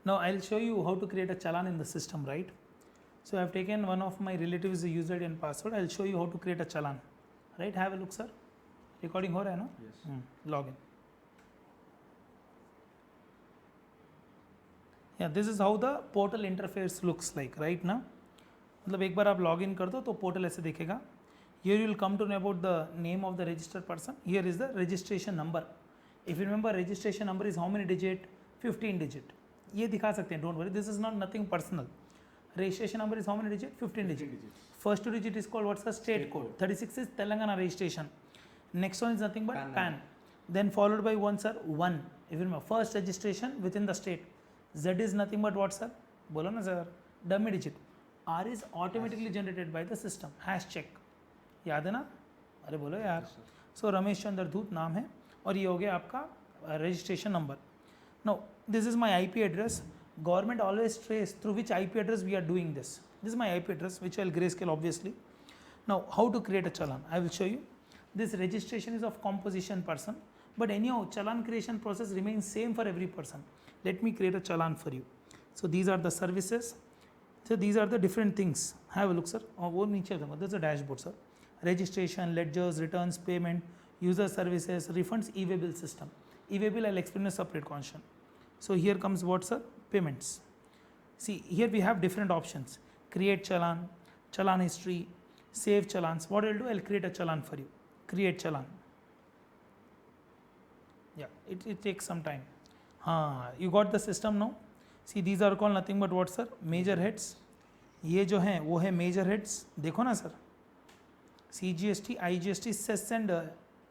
Now I'll show you how to create a challan in the system, right? So I've taken one of my relatives user ID and password. I'll show you how to create a challan, right? Have a look, sir. Recording हो रहा है ना? Yes. Login. Yeah, this is how the portal interface looks like right now. मतलब एक बार आप log in कर दो तो पोर्टल ऐसे दिखेगा. Here you will come to know about the name of the registered person. Here is the registration number. If you remember, registration number is how many digit? 15 digit. ये दिखा सकते हैं. Don't worry, this is not nothing personal. Registration number is how many digit? 15 digit. First two digit is called what's the state code. 36 is Telangana registration. Next one is nothing but PAN. Then followed by one, sir, 1. If you remember, first registration within the state. Z is nothing but what, sir? बोलो ना sir. Dummy digit. R is automatically generated by the system. Hash check. याद है ना? अरे बोलो यार. So Ramesh Chandra धूत नाम है और ये हो गया आपका registration number. Now this is my IP address. Government always trace through which IP address we are doing this. This is my IP address, which I'll grayscale obviously. Now how to create a challan? I will show you. This registration is of composition person, but anyhow challan creation process remains same for every person. Let me create a challan for you. So these are the services. So these are the different things. Have a look, sir. वो नीचे देखो. This is a dashboard, sir. Registration, ledgers, returns, payment, user services, refunds, e-way bill system. E-way bill I'll explain in a separate question. So here comes what, sir? Payments. See, here we have different options. Create challan, challan history, save challans. What I'll do, I'll create a challan for you. Create challan. Yeah, it takes some time. You got the system now? See, these are called nothing but what, sir? Major heads. ये जो हैं वो है major heads. देखो ना sir. CGST, IGST, cess and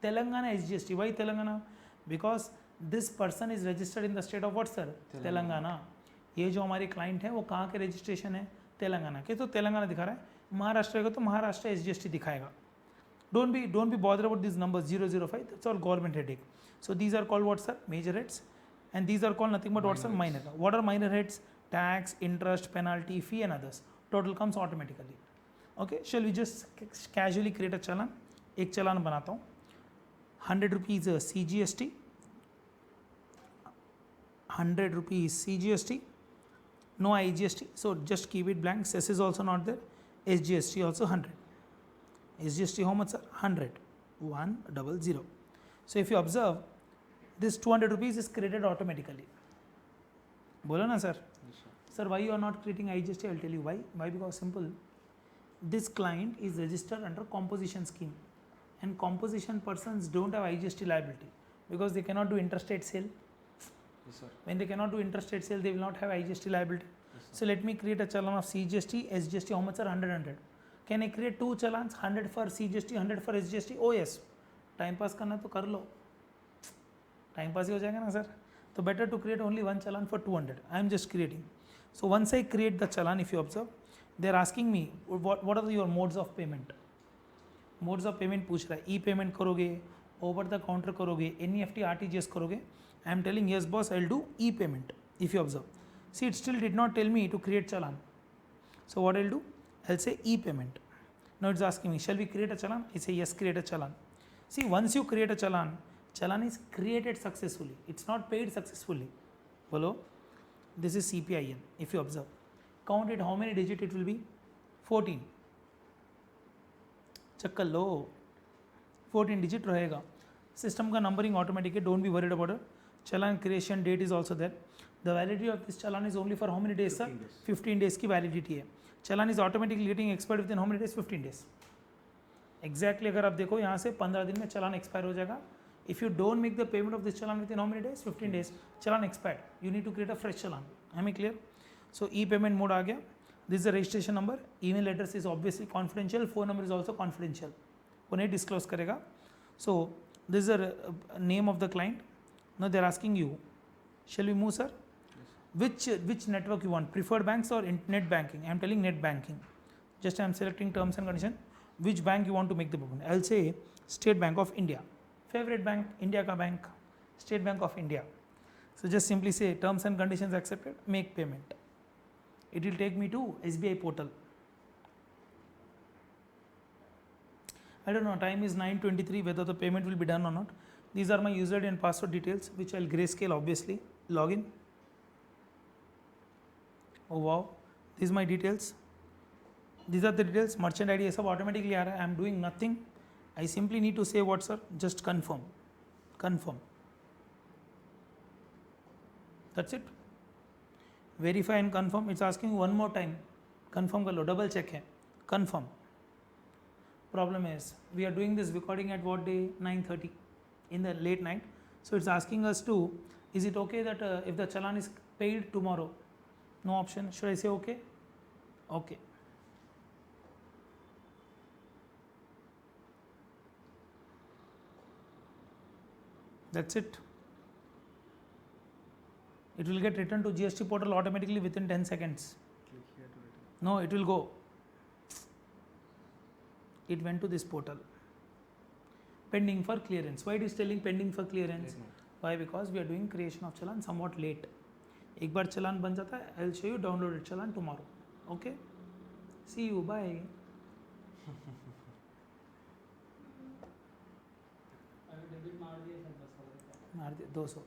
Telangana SGST. Why Telangana? Because this person is registered in the state of what, sir? Telangana. ये जो हमारे client है वो कहाँ के registration है? तेलंगाना के. तो तेलंगाना दिखा रहा है. महाराष्ट्र का तो महाराष्ट्र SGST दिखाएगा. Don't be bothered about these numbers 005. That's all government headache. So these are called what, sir? Major heads. And these are called nothing but what, sir? Minor. What are minor heads? Tax, interest, penalty, fee and others. Total comes automatically. Okay, shall we just casually create a challan? एक challan बनाता हूँ. 100 rupees CGST. 100 rupees CGST. No IGST. So just keep it blank. Cess is also not there. SGST also 100. SGST how much, sir? 100. 100. So if you observe, this 200 rupees is created automatically. बोलो ना sir. Sir, why you are not creating IGST? I'll tell you why. Why? Because simple. This client is registered under composition scheme, and composition persons don't have IGST liability because they cannot do interstate sale. Yes, sir. When they cannot do interstate sale, they will not have IGST liability. Yes, so let me create a challan of CGST, SGST. How much, sir? 100. Can I create two challans? 100 for CGST, 100 for SGST? Oh yes. Time pass करना तो कर लो. Time pass ही हो जाएगा ना sir. तो better to create only one challan for 200. I am just creating. So once I create the challan, if you observe, they are asking me what are your modes of payment. Modes of payment पूछ रहा है. E-payment करोगे, over the counter करोगे, NEFT RTGS करोगे. I am telling yes boss, I'll do e-payment. If you observe, see it still did not tell me to create challan. So what I'll do, I'll say e-payment. Now it's asking me, shall we create a challan? I say yes, create a challan. See, once you create a challan, challan is created successfully. It's not paid successfully. Hello? This is CPIN. If you observe, count it, how many digit it will be? 14. check कर लो. 14 digit रहेगा. System का numbering automatic है. Don't be worried about it. Challan creation date is also there. The validity of this challan is only for how many days, sir? 15 days की validity है. Challan is automatically getting expired within how many days? 15 days. Exactly अगर आप देखो यहाँ से 15 दिन में challan expire हो जाएगा. If you don't make the payment of this challan within how many days? 15 days. Challan expired. You need to create a fresh challan. Am I clear? So e-payment mode आ गया. This is the registration number. Email address is obviously confidential. Phone number is also confidential. वो नहीं disclose करेगा. So this is the name of the client. Now they are asking you, shall we move, sir? Yes. Which network you want? Preferred banks or net banking? I am telling net banking. Just I am selecting terms and condition. Which bank you want to make the payment? I will say State Bank of India. Favorite bank, India ka bank, State Bank of India. So just simply say terms and conditions accepted, make payment. It will take me to SBI portal. I don't know, time is 9:23, whether the payment will be done or not. These are my user ID and password details, which I'll grayscale obviously. Login. Oh wow, this my details, these are the details, merchant id ये सब automatically आ रहा है. I am doing nothing, I simply need to say what sir, just confirm, confirm, that's it. Verify and confirm, it's asking one more time, confirm कर लो, double check है, confirm. Problem is we are doing this recording at what day? 9:30 in the late night, so it's asking us to, is it okay that if the challan is paid tomorrow? No option, should I say okay? Okay. That's it. It will get returned to GST portal automatically within 10 seconds. Click here to return. No, it will go. It went to this portal. Pending for clearance. Why it is telling pending for clearance? Why? Because we are doing creation of challan somewhat late. एक बार challan बन जाता है, I will show you downloaded challan tomorrow. Okay? See you. Bye. मार दिया 200.